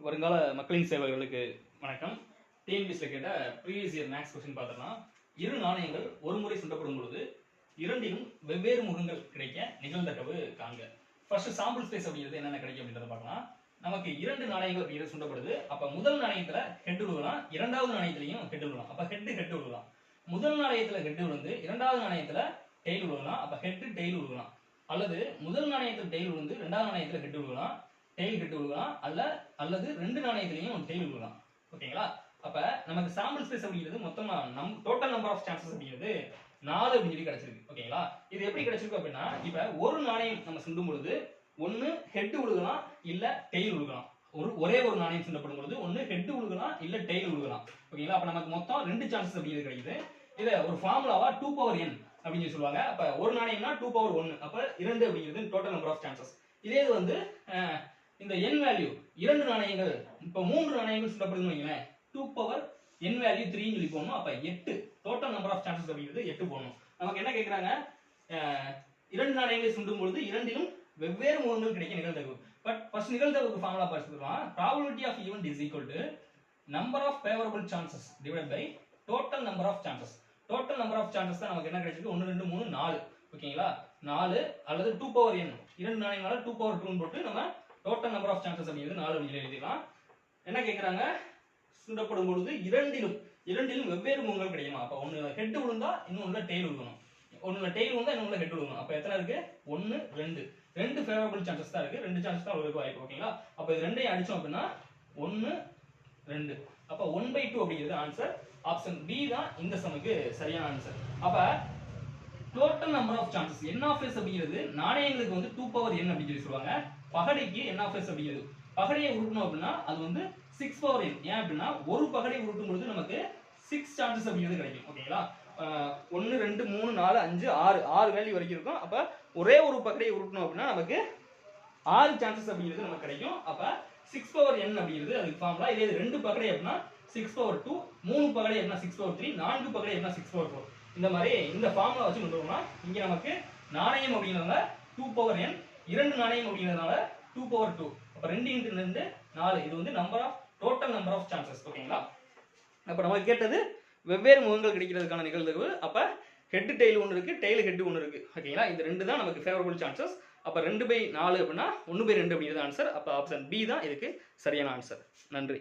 வருங்கால மக்களின் சேவைகளுக்கு வணக்கம். டிஎன்பிஎஸ்ல கேட்ட ப்ரீவியஸ் இயர் மேக்ஸ் கொஸ்டின் பார்த்தோம்னா, இரு நாணயங்கள் ஒரு முறை சுண்டப்படும் பொழுது இரண்டிலும் வெவ்வேறு முகங்கள் கிடைக்க நிகழ்தகவு காண்க. ஃபர்ஸ்ட் சாம்பிள் ஸ்பேஸ் அப்படிங்கிறது என்னென்ன கிடைக்கும் அப்படின்றத பார்க்கலாம். நமக்கு இரண்டு நாணயங்கள் அப்படிங்கிறது சுண்டப்படுது. அப்ப முதல் நாணயத்துல ஹெட் விழுகலாம், இரண்டாவது நாணயத்திலையும் ஹெட் விழுகலாம். அப்ப ஹெட் விழுகலாம். முதல் நாணயத்துல ஹெட் விழுந்து இரண்டாவது நாணயத்துல டெய்ல் விழுகலாம். அப்ப ஹெட் டெய்ல் விழுகலாம். அல்லது முதல் நாணயத்தில் டெய்ல் விழுந்து இரண்டாவது நாணயத்துல ஹெட் விழுகலாம், டெய்ல் ஹெட் விழுகலாம். அல்லது ரெண்டு நாணயத்திலையும் டெய்ல் விழுகலாம். ஓகேங்களா? அப்ப நமக்கு சாம்பிள் ஸ்பேஸ் அப்படிங்கிறது மொத்தமா டோட்டல் நம்பர் ஆஃப் சான்சஸ் அப்படிங்கிறது 4 அப்படின்னு சொல்லி கிடைச்சிருக்கு. ஓகேங்களா? இது எப்படி கிடைச்சிருக்கு அப்படின்னா, இப்ப ஒரு நாணயம் நம்ம சுண்டும் பொழுது ஒன்னு ஹெட் விழுகலாம், இல்ல டெய்ல் விழுகலாம். ஒரே ஒரு நாணயம் சுண்டப்படும் பொழுது ஒன்னு ஹெட் விழுகலாம், இல்ல டெய்ல் விழுகலாம். ஓகேங்களா? அப்ப நமக்கு மொத்தம் 2 சான்சஸ் அப்படிங்கிறது கிடைக்குது. இத ஒரு ஃபார்முலாவா 2n அப்படின்னு சொல்லுவாங்க. அப்ப ஒரு நாணயம்னா 2 அப்ப 2 அப்படிங்கிறது டோட்டல் நம்பர் ஆஃப் சான்சஸ். இதே இது வந்து இந்த n வேல்யூ இரண்டு நாணயங்கள், இப்ப 3 நாணயங்கள் சுண்டப்படுதுன்னு வைங்களேன், 2n வேல்யூ 3 ன்னு சொல்லி போடணும். அப்ப 8 டோட்டல் நம்பர் ஆஃப் சான்சஸ் அப்படிங்கிறது 8 போடணும். நமக்கு என்ன கேக்குறாங்க, இரண்டு நாணயங்களை சுண்டும் பொழுது இரண்டிலும் வெவ்வேறு முகங்கள் கிடைக்க நிகழ்தகவு. பட் ஃபர்ஸ்ட் நிகழ்தகவுக்கு ஃபார்முலா பார்த்துக்கலாம். probability of event is equal to number of favorable chances divided by total number of chances. total number of chances தான் நமக்கு என்ன கிடைச்சிருக்கு, 1 2 3 4. ஓகேங்களா? 4 அல்லது 2n, இரண்டு நாணயங்களால 2 ன்னு போட்டு நம்ம டோட்டல் நம்பர் ஆஃப் சான்சஸ் அப்படிங்கிறது 4 அப்படின்னு எழுதிடலாம். என்ன கேக்குறாங்க, சுண்டப்படும் பொழுது இரண்டிலும் வெவ்வேறு முகங்கள் கிடைக்குமா? அப்ப ஒன்னு ஹெட் விழுந்தா இன்னொன்னுல டெய்ல் விழுகணும், ஒன்னுல டெய்ல் விழுந்தா இன்னொன்னுல ஹெட் விழுகணும். அப்ப எத்தனை இருக்கு? 1 2 ஃபேவரபிள் சான்சஸ் தான் இருக்கு. 2 சான்சஸ் தான் உங்களுக்கு வாய்ப்பு. ஓகேங்களா? அப்ப இது ரெண்டையும் அடிச்சோம் அப்படின்னா 1 2, அப்ப 1/2 அப்படிங்கிறது ஆன்சர். ஆப்ஷன் பி தான் இந்த சமுக்கு சரியான ஆன்சர். அப்ப total number of chances n of s அப்படிங்கிறது நாணயங்களுக்கு வந்து 2n அப்படின்னு சொல்லி சொல்லுவாங்க. பகடைக்கு n ஆஃப் s அப்படிங்கிறது, பகடையை உருட்டணும் அப்படின்னா அது வந்து 6n. ஏன் அப்படின்னா ஒரு பகடை உருட்டும் பொழுது நமக்கு 6 சான்சஸ் அப்படிங்கிறது கிடைக்கும். ஓகேங்களா? 1 2 3 4 5 6 வேல்யூ வரைக்கும் இருக்கும். அப்ப ஒரே ஒரு பகடையை உருட்டணும் அப்படின்னா நமக்கு 6 சான்சஸ் அப்படிங்கிறது நமக்கு கிடைக்கும். அப்ப 6n அப்படிங்கிறது அதுக்கு ஃபார்முலா. இதே ரெண்டு பகடை அப்படின்னா 6/2, 3 பகடை அப்படின்னா 6/3, 4 பகடை அப்படின்னா 6/4. இந்த மாதிரி இந்த ஃபார்முலா வச்சு கொண்டு வரணும். இங்க நமக்கு நாணயம் அப்படிங்கிறதுனால 2n, இரண்டு நாணயம் அப்படிங்கிறதுனால 2/2. அப்ப 2 × 2 4. இது வந்து டோட்டல் நம்பர் ஆஃப் சான்சஸ். ஓகேங்களா? அப்ப நமக்கு கேட்டது வெவ்வேறு முகங்கள் கிடைக்கிறதுக்கான நிகழ்தகவு. அப்ப ஹெட் டெய்ல் ஒன்று இருக்கு, டெய்ல் ஹெட் ஒன்று இருக்கு. ஓகேங்களா? இந்த ரெண்டு தான் நமக்கு ஃபேவரபிள் சான்சஸ். அப்ப 2/4 அப்படின்னா 1/2 அப்படிங்கிறது ஆன்சர். அப்ப ஆப்ஷன் பி தான் இதுக்கு சரியான ஆன்சர். நன்றி.